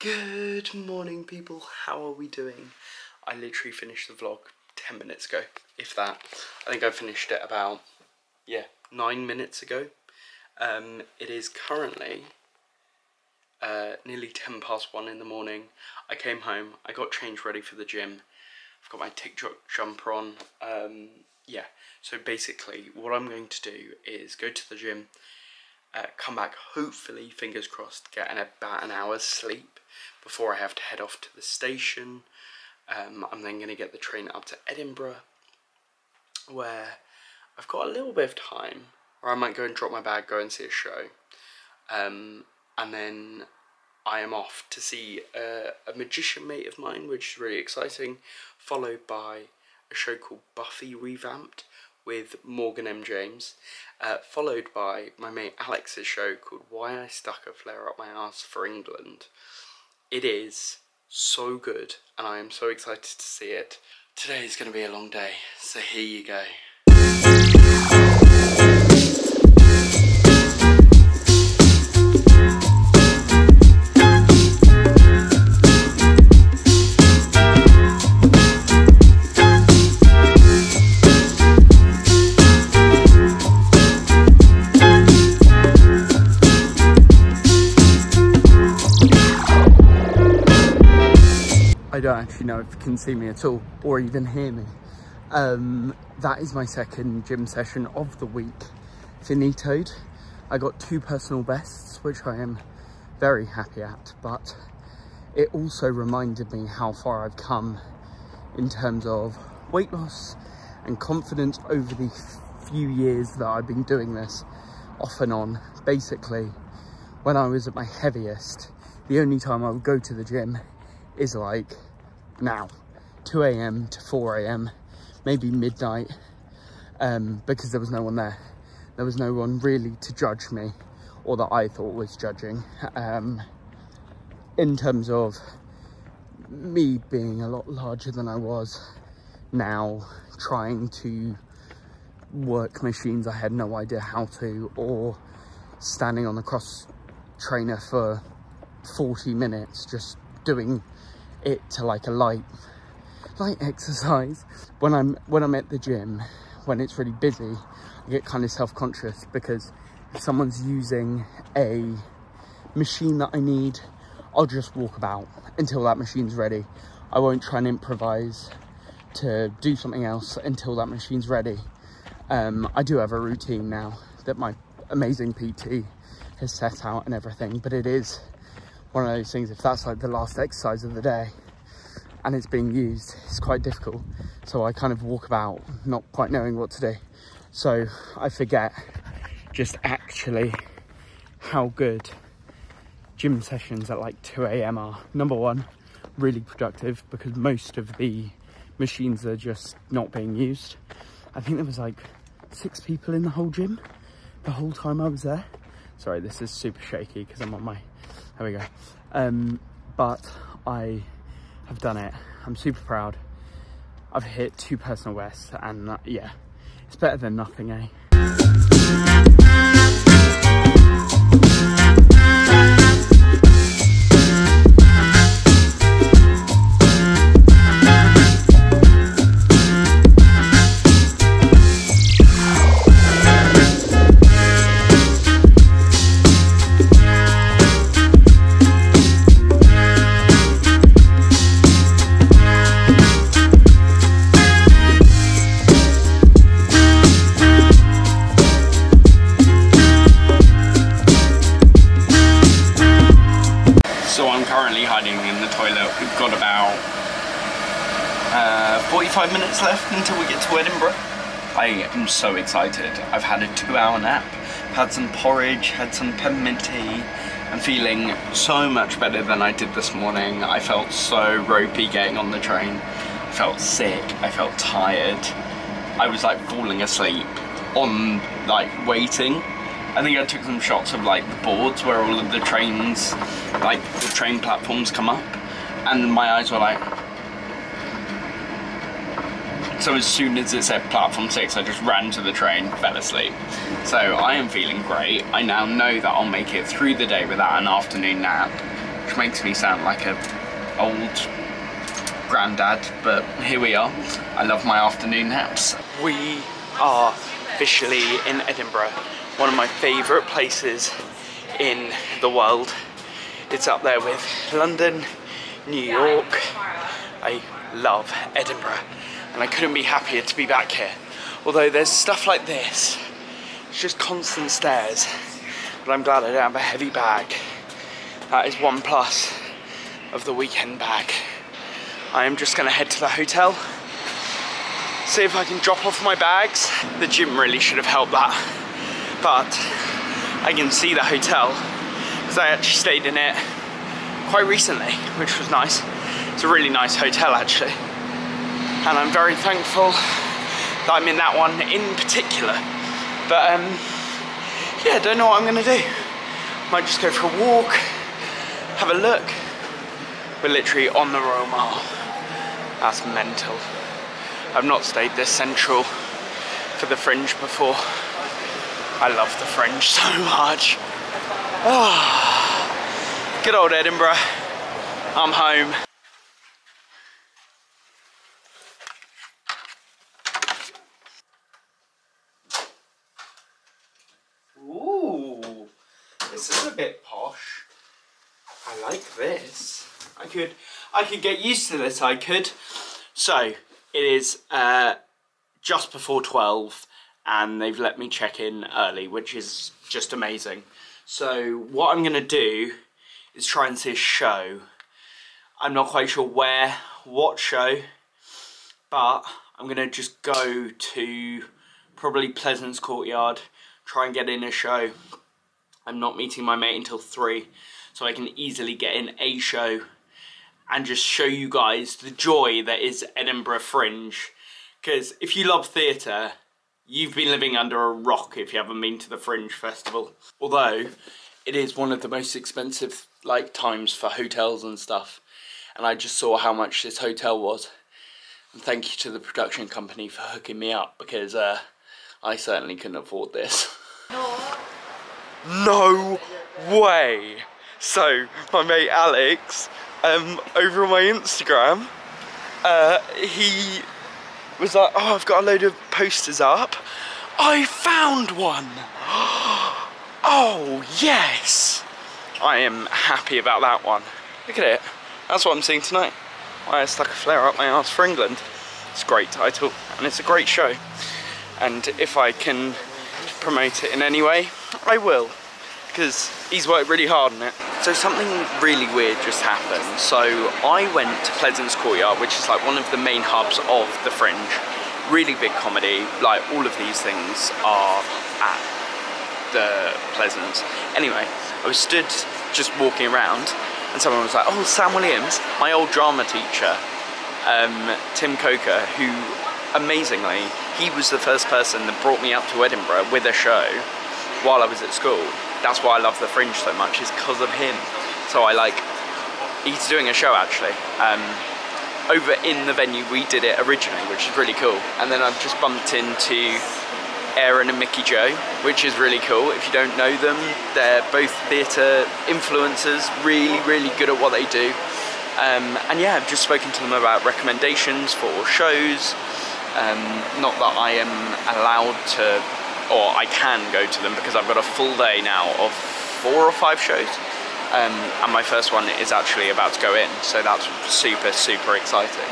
Good morning, people. How are we doing? I literally finished the vlog 10 minutes ago, if that. I think I finished it about, 9 minutes ago. It is currently nearly 1 in the morning. I came home, I got changed ready for the gym. I've got my TikTok jumper on. So basically what I'm going to do is go to the gym, come back, hopefully, fingers crossed, get about an hour's sleep before I have to head off to the station. I'm then going to get the train up to Edinburgh, where I've got a little bit of time, or I might go and drop my bag, go and see a show, and then I am off to see a magician mate of mine, which is really exciting, followed by a show called Buffy Revamped with Morgan M. James, followed by my mate Alex's show called Why I Stuck a Flare Up My Arse for England. It is so good, and I am so excited to see it. Today is going to be a long day, so here you go. I don't actually know if you can see me at all or even hear me. That is my second gym session of the week. Finitoed. I got 2 personal bests, which I am very happy at, but it also reminded me how far I've come in terms of weight loss and confidence over the few years that I've been doing this off and on. Basically, when I was at my heaviest, the only time I would go to the gym is like now, 2 AM to 4 AM, maybe midnight, because there was no one there. There was no one really to judge me, or that I thought was judging, in terms of me being a lot larger than I was now, trying to work machines I had no idea how to, or standing on the cross trainer for 40 minutes just doing it to like a light exercise. When I'm at the gym, when it's really busy, I get kind of self-conscious, because if someone's using a machine that I need, I'll just walk about until that machine's ready. I won't try and improvise to do something else until that machine's ready. I do have a routine now that my amazing PT has set out and everything, but it is one of those things, if that's like the last exercise of the day and it's being used, it's quite difficult. So I kind of walk about not quite knowing what to do. So I forget just actually how good gym sessions at like 2 AM are. Number one, really productive, because most of the machines are just not being used. I think there was like 6 people in the whole gym the whole time I was there. Sorry, this is super shaky because I'm on my... There we go. But I have done it. I'm super proud. I've hit 2 personal bests, and yeah, it's better than nothing, eh? In the toilet. We've got about 45 minutes left until we get to Edinburgh. I am so excited. I've had a 2-hour nap, had some porridge, had some peppermint tea. I'm feeling so much better than I did this morning. I felt so ropey getting on the train. I felt sick, I felt tired. I was like falling asleep on like waiting. I think I took some shots of like the boards where all of the trains, like the train platforms come up, and my eyes were like... So as soon as it said platform 6, I just ran to the train, fell asleep. So I am feeling great. I now know that I'll make it through the day without an afternoon nap. which makes me sound like a old granddad, but here we are. I love my afternoon naps. We are officially in Edinburgh, one of my favourite places in the world. It's up there with London, New York. I love Edinburgh and I couldn't be happier to be back here. Although there's stuff like this, it's just constant stairs, but I'm glad I don't have a heavy bag. That is one plus of the weekend bag. I am just gonna head to the hotel, see if I can drop off my bags. The gym really should have helped that, but I can see the hotel because I actually stayed in it quite recently, which was nice. It's a really nice hotel actually, and I'm very thankful that I'm in that one in particular. But yeah, don't know what I'm gonna do. Might just go for a walk, have a look. We're literally on the Royal Mile. That's mental. I've not stayed this central for the Fringe before. I love the Fringe so much. Oh, good old Edinburgh. I'm home. Ooh, this is a bit posh. I like this. I could get used to this, I could. So, it is just before 12 and they've let me check in early, which is just amazing. So, what I'm gonna do is try and see a show. I'm not quite sure what show, but I'm gonna just go to probably Pleasance Courtyard, try and get in a show. I'm not meeting my mate until 3, so I can easily get in a show and just show you guys the joy that is Edinburgh Fringe. Because if you love theatre, you've been living under a rock if you haven't been to the Fringe Festival. Although, it is one of the most expensive times for hotels and stuff. And I just saw how much this hotel was. And thank you to the production company for hooking me up, because I certainly couldn't afford this. No way! So, my mate Alex, over on my Instagram, he was like, oh, I've got a load of posters up. I found one! Oh, yes! I am happy about that one. Look at it. That's what I'm seeing tonight. Why I stuck a flare up my arse for England. It's a great title, and it's a great show. And if I can promote it in any way, I will, because he's worked really hard on it. So something really weird just happened. So I went to Pleasance Courtyard, which is one of the main hubs of the Fringe. Really big comedy, all of these things are at the Pleasance. Anyway, I was stood just walking around and someone was like, oh, Sam Williams, my old drama teacher, Tim Coker, who amazingly, he was the first person that brought me up to Edinburgh with a show while I was at school. That's why I love the Fringe so much, is because of him. So he's doing a show actually. Over in the venue we did it originally, which is really cool. And then I've just bumped into Aaron and Mickey Joe, which is really cool. If you don't know them, they're both theatre influencers, really, really good at what they do. And yeah, I've just spoken to them about recommendations for shows. Not that I am allowed to, or I can go to them, because I've got a full day now of 4 or 5 shows. And my first one is actually about to go in, so that's super, super exciting.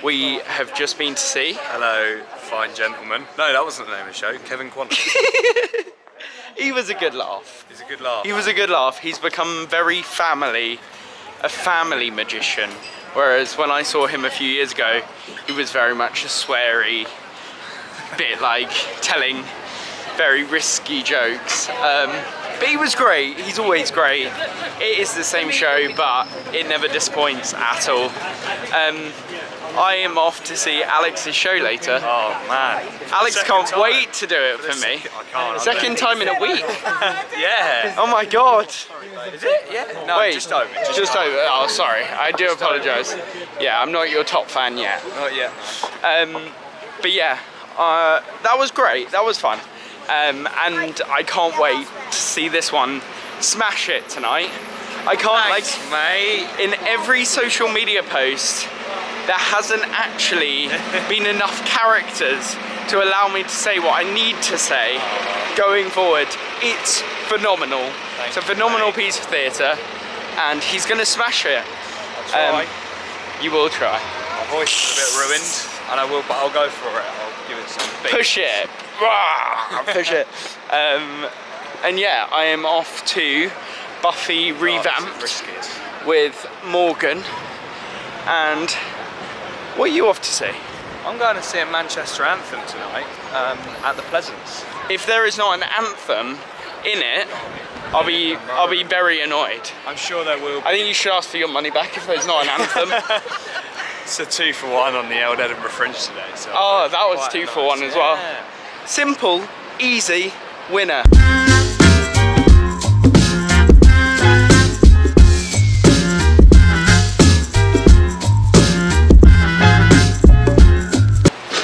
We have just been to see. Hello, fine gentlemen. No, that wasn't the name of the show. Kevin Quantum. He was a good laugh. He's a good laugh. He was a good laugh. He's become very a family magician. Whereas when I saw him a few years ago, he was very much a sweary bit, telling very risky jokes. But he was great. He's always great. It is the same show, but it never disappoints at all. I am off to see Alex's show later. Oh man. Alex can't wait to do it for me. I can't. Second time in a week. Yeah. Oh my god. Is it? Yeah. No, Wait, just over. Just over. Oh, sorry. I do apologise. Yeah, I'm not your top fan yet. Not yet. But yeah, that was great. That was fun. And I can't wait to see this one smash it tonight. I can't mate. in every social media post, there hasn't actually been enough characters to allow me to say what I need to say going forward. It's phenomenal. It's a phenomenal piece of theatre, and he's gonna smash it. I'll try. You will try. My voice is a bit ruined, and I will, but I'll go for it. I'll give it some big Push it. Push it. And yeah, I am off to Buffy revamped with Morgan. And what are you off to see? I'm going to see a Manchester anthem tonight at the Pleasance. If there is not an anthem in it, I'll be very annoyed. I'm sure there will be. I think you should ask for your money back if there's not an anthem. It's a 2 for 1 on the old Edinburgh Fringe today. So Oh, that was 2 for 1 as well. Yeah. Simple, easy, winner.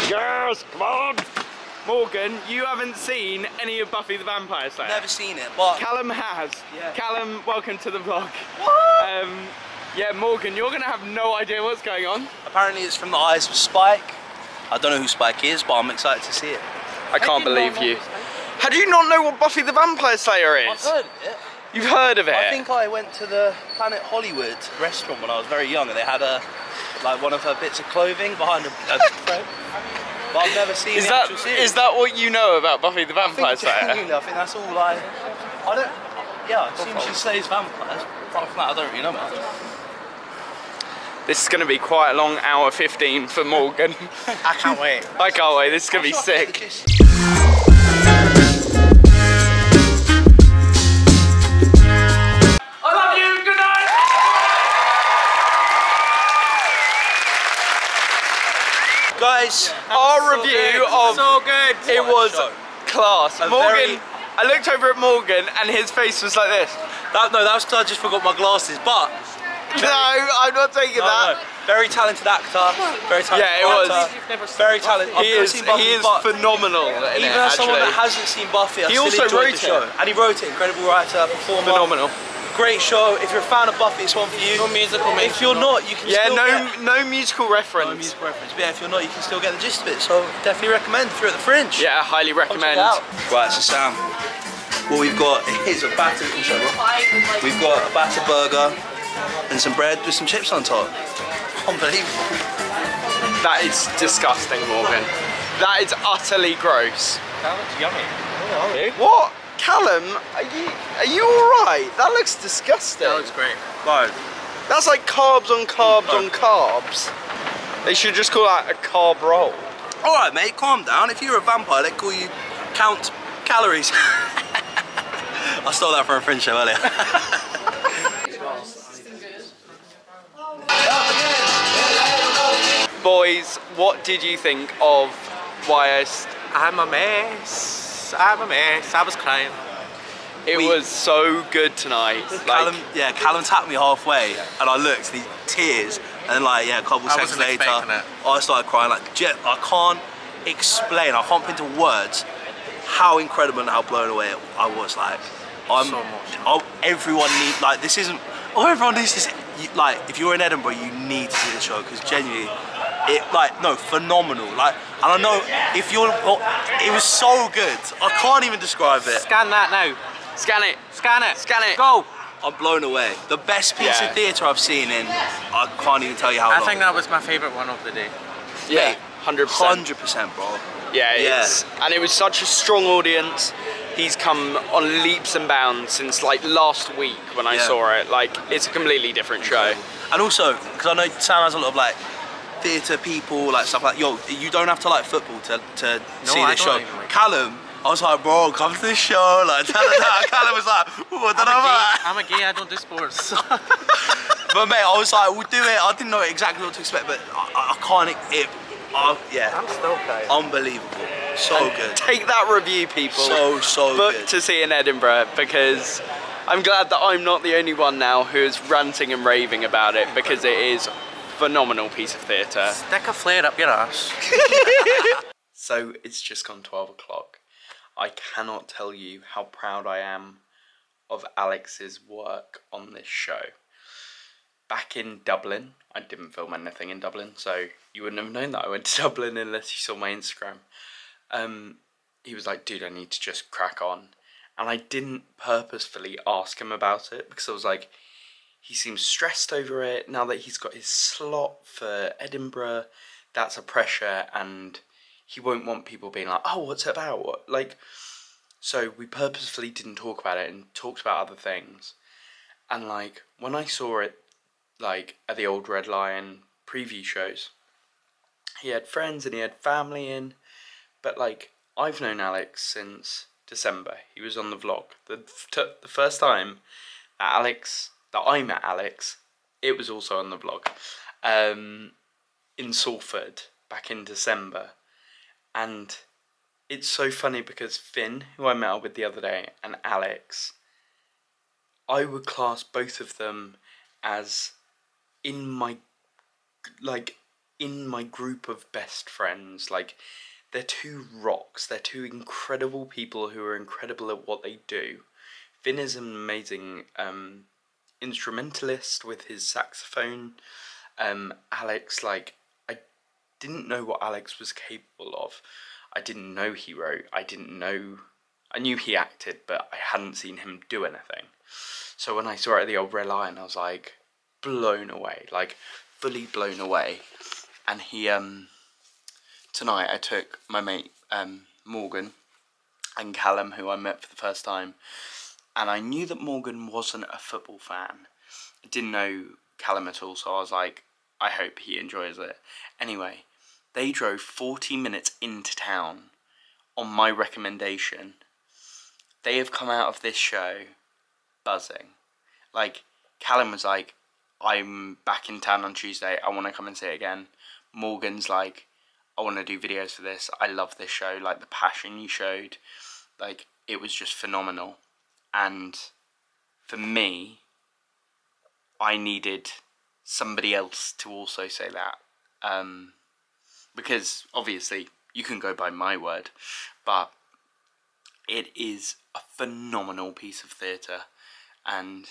Girls, come on! Morgan, you haven't seen any of Buffy the Vampire Slayer? Never seen it, but Callum has. Yeah. Callum, welcome to the vlog. What? Yeah, Morgan, you're gonna have no idea what's going on. apparently it's from the eyes of Spike. I don't know who Spike is, but I'm excited to see it. I can't believe you. How do you not know what Buffy the Vampire Slayer is? I've heard of it. You've heard of it? I think I went to the Planet Hollywood restaurant when I was very young, and they had like one of her bits of clothing behind a frame. But I've never seen the actual series. Is that what you know about Buffy the Vampire Slayer? I think that's all I don't. Yeah, I assume she slays vampires. Apart from that, I don't really know much. This is going to be quite a long hour 15 for Morgan. I can't wait. I can't wait. This is going to be sick. I love you. Good night. Guys, Our review of so good. it was class. Morgan, very- I looked over at Morgan and his face was like this. That was because I just forgot my glasses, but No, I'm not taking that. very talented actor, very talented Yeah, it was. writer, very talented. He is phenomenal. in Even it, as someone that actually. hasn't seen Buffy, I He still also enjoyed wrote the show. it. And he wrote it, incredible writer, performer. Phenomenal. Great show. If you're a fan of Buffy, it's one for you. No musical. If you're not, you can Yeah, still get no musical reference. no musical reference. But yeah, if you're not, you can still get the gist of it. So definitely recommend if you're at the Fringe. Yeah, highly Come check recommend. it out. Right, so Sam, what we've got is a battered, we've got a battered burger and some bread with some chips on top. Unbelievable. That is disgusting, Morgan. That is utterly gross. That looks yummy. What? Callum, are you alright? That looks disgusting. That looks great. Right. That's like carbs on carbs on carbs. They should just call that a carb roll. Alright mate, calm down. If you're a vampire, they call you Count Calories. I stole that from a Fringe show earlier. Boys, what did you think of YS? I'm a mess. I'm a mess. I was crying. It was so good tonight. Callum tapped me halfway, and I looked, and tears, and like a couple seconds wasn't later, expecting it. I started crying. Like, I can't explain. I can't put into words how incredible and how blown away I was. Like, So much. Everyone needs this isn't. Oh, everyone needs this. If you're in Edinburgh, you need to see the show because genuinely, phenomenal. And I know if you're, it was so good. I can't even describe it. Scan that now. Scan it. Scan it. Scan it. Go. I'm blown away. The best piece Yeah. of theatre I've seen in, I can't even tell you how long. I think that was my favourite one of the day. Yeah, 100%. 100%, bro. Yeah, and it was such a strong audience. He's come on leaps and bounds since last week when I saw it. It's a completely different show. And also, because I know Sam has a lot of theatre people, stuff yo, you don't have to like football to see I this don't show. even like Callum, I was like, bro, come to this show. Callum was like, I don't know about that. I'm a gay, I don't do sports. But mate, I was like, we'll do it. I didn't know exactly what to expect, but I can't. Yeah. I'm still okay. Unbelievable. So good. Take that review, people. So Book good. to see in Edinburgh, because I'm glad that I'm not the only one now who is ranting and raving about it, because it is a phenomenal piece of theatre. Stick a flare up your ass. So it's just gone 12 o'clock. I cannot tell you how proud I am of Alex's work on this show. Back in Dublin, I didn't film anything in Dublin, so you wouldn't have known that I went to Dublin unless you saw my Instagram. He was like, dude, I need to just crack on. And I didn't purposefully ask him about it, because I was like, he seems stressed over it. Now that he's got his slot for Edinburgh, that's a pressure, and he won't want people being like, oh, what's it about? What? Like, so we purposefully didn't talk about it and talked about other things. And like, when I saw it, like, at the Old Red Lion preview shows, he had friends and he had family in, but like, I've known Alex since December. He was on the vlog. The first time that I met Alex, it was also on the vlog, in Salford back in December. And it's so funny because Finn, who I met up with the other day, and Alex, I would class both of them as in my group of best friends. Like, they're two rocks. They're two incredible people who are incredible at what they do. Finn is an amazing instrumentalist with his saxophone. Alex, like, I didn't know what Alex was capable of. I didn't know he wrote. I knew he acted, but I hadn't seen him do anything. So when I saw it at the Old Red Lion, I was like blown away, like fully blown away. And he, tonight I took my mate Morgan and Callum, who I met for the first time, and I knew that Morgan wasn't a football fan. I didn't know Callum at all, so I was like, I hope he enjoys it. Anyway, they drove 40 minutes into town on my recommendation. They have come out of this show buzzing. Like, Callum was like, I'm back in town on Tuesday, I want to come and see it again. Morgan's like, I want to do videos for this, I love this show, like the passion you showed, like, it was just phenomenal. And for me, I needed somebody else to also say that, because obviously you can go by my word, but it is a phenomenal piece of theatre, and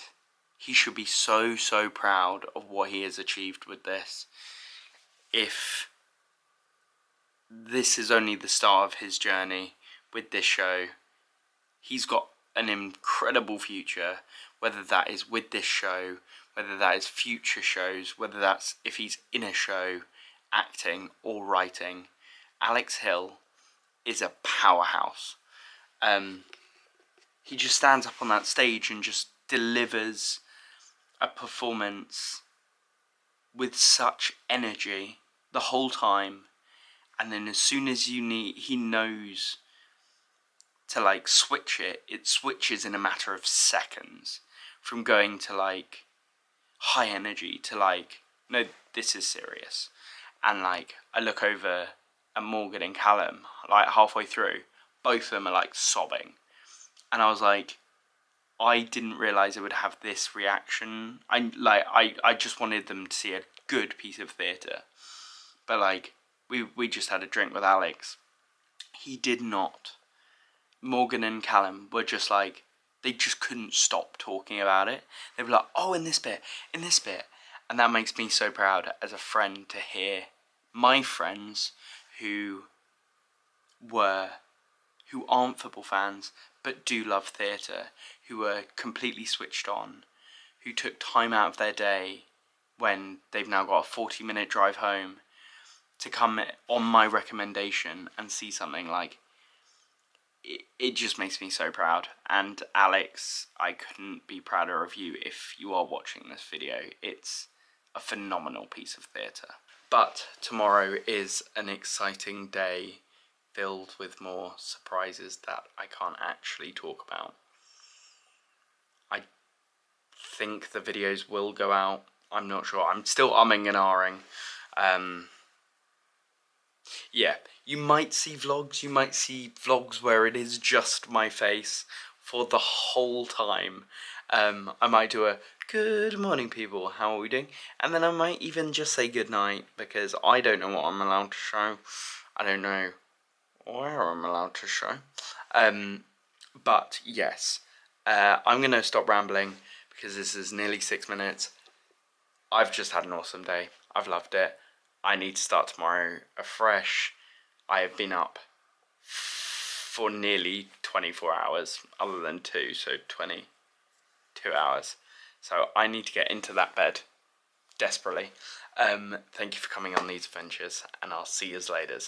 he should be so proud of what he has achieved with this. If this is only the start of his journey with this show, he's got an incredible future, whether that is with this show, whether that is future shows, whether that's if he's in a show, acting or writing. Alex Hill is a powerhouse. He just stands up on that stage and just delivers a performance with such energy the whole time, and then as soon as he knows to like switch it switches in a matter of seconds, from going to like high energy to like, no, this is serious. And like, I look over at Morgan and Callum, like halfway through, both of them are like sobbing, and I was like, I didn't realise it would have this reaction. I just wanted them to see a good piece of theatre. But like, we just had a drink with Alex. He did not. Morgan and Callum were just like, they just couldn't stop talking about it. They were like, oh, in this bit. And that makes me so proud as a friend to hear my friends who aren't football fans but do love theatre, who are completely switched on, who took time out of their day when they've now got a 40-minute drive home to come on my recommendation and see something. Like, it just makes me so proud. And Alex, I couldn't be prouder of you if you are watching this video. It's a phenomenal piece of theatre. But tomorrow is an exciting day filled with more surprises that I can't actually talk about. I think the videos will go out I'm not sure. I'm still umming and ahhing. Yeah, you might see vlogs. You might see vlogs where it is just my face for the whole time. I might do a good morning people, how are we doing? And then I might even just say good night, because I don't know what I'm allowed to show. I don't know where I'm allowed to show. But yes, I'm going to stop rambling because this is nearly 6 minutes. I've just had an awesome day. I've loved it. I need to start tomorrow afresh. I have been up for nearly 24 hours, other than 2, so 22 hours. So I need to get into that bed desperately. Thank you for coming on these adventures, and I'll see you later.